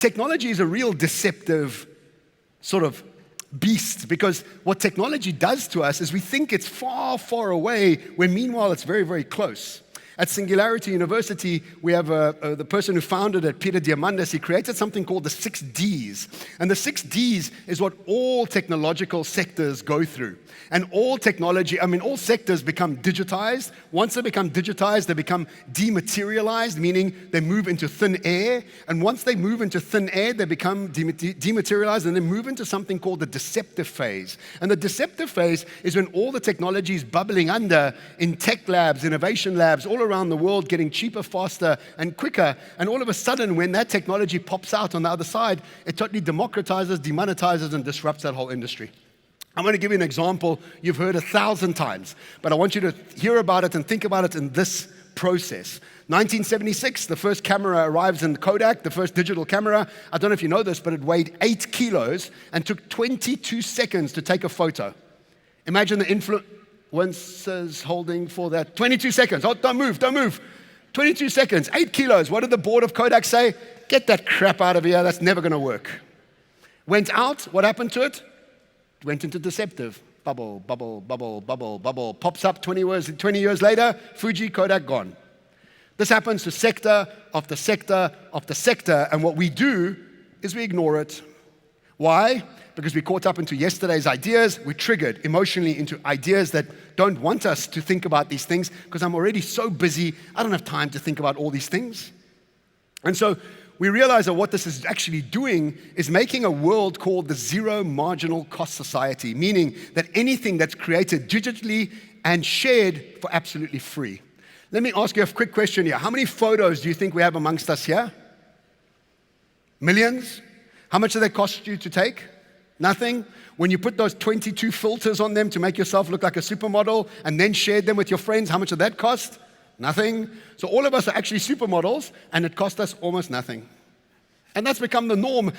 Technology is a real deceptive sort of beast, because what technology does to us is we think it's far, far away, when meanwhile it's very, very close. At Singularity University, we have the person who founded it, Peter Diamandis. He created something called the 6 Ds. And the 6 Ds is what all technological sectors go through. And all all sectors become digitized. Once they become digitized, they become dematerialized, meaning they move into thin air. And once they move into thin air, they become dematerialized, and they move into something called the deceptive phase. And the deceptive phase is when all the technology is bubbling under in tech labs, innovation labs, all around the world, getting cheaper, faster, and quicker. And all of a sudden, when that technology pops out on the other side, it totally democratizes, demonetizes, and disrupts that whole industry. I'm going to give you an example you've heard 1,000 times, but I want you to hear about it and think about it in this process. 1976, the first camera arrives in Kodak, the first digital camera. I don't know if you know this, but it weighed 8 kilos and took 22 seconds to take a photo. Imagine the influencers holding for that. 22 seconds. Oh, don't move. 22 seconds, 8 kilos. What did the board of Kodak say? Get that crap out of here. That's never going to work. Went out. What happened to it? Went into deceptive. Bubble, bubble, bubble, bubble, bubble. Pops up 20 years later, Fuji, Kodak, gone. This happens to sector after sector after sector, and what we do is we ignore it. Why? Because we caught up into yesterday's ideas. We triggered emotionally into ideas that don't want us to think about these things, because I'm already so busy, I don't have time to think about all these things. And so we realize that what this is actually doing is making a world called the zero marginal cost society, meaning that anything that's created digitally and shared for absolutely free. Let me ask you a quick question here. How many photos do you think we have amongst us here? Millions? How much do they cost you to take? Nothing. When you put those 22 filters on them to make yourself look like a supermodel and then shared them with your friends, how much did that cost? Nothing. So all of us are actually supermodels, and it cost us almost nothing. And that's become the norm.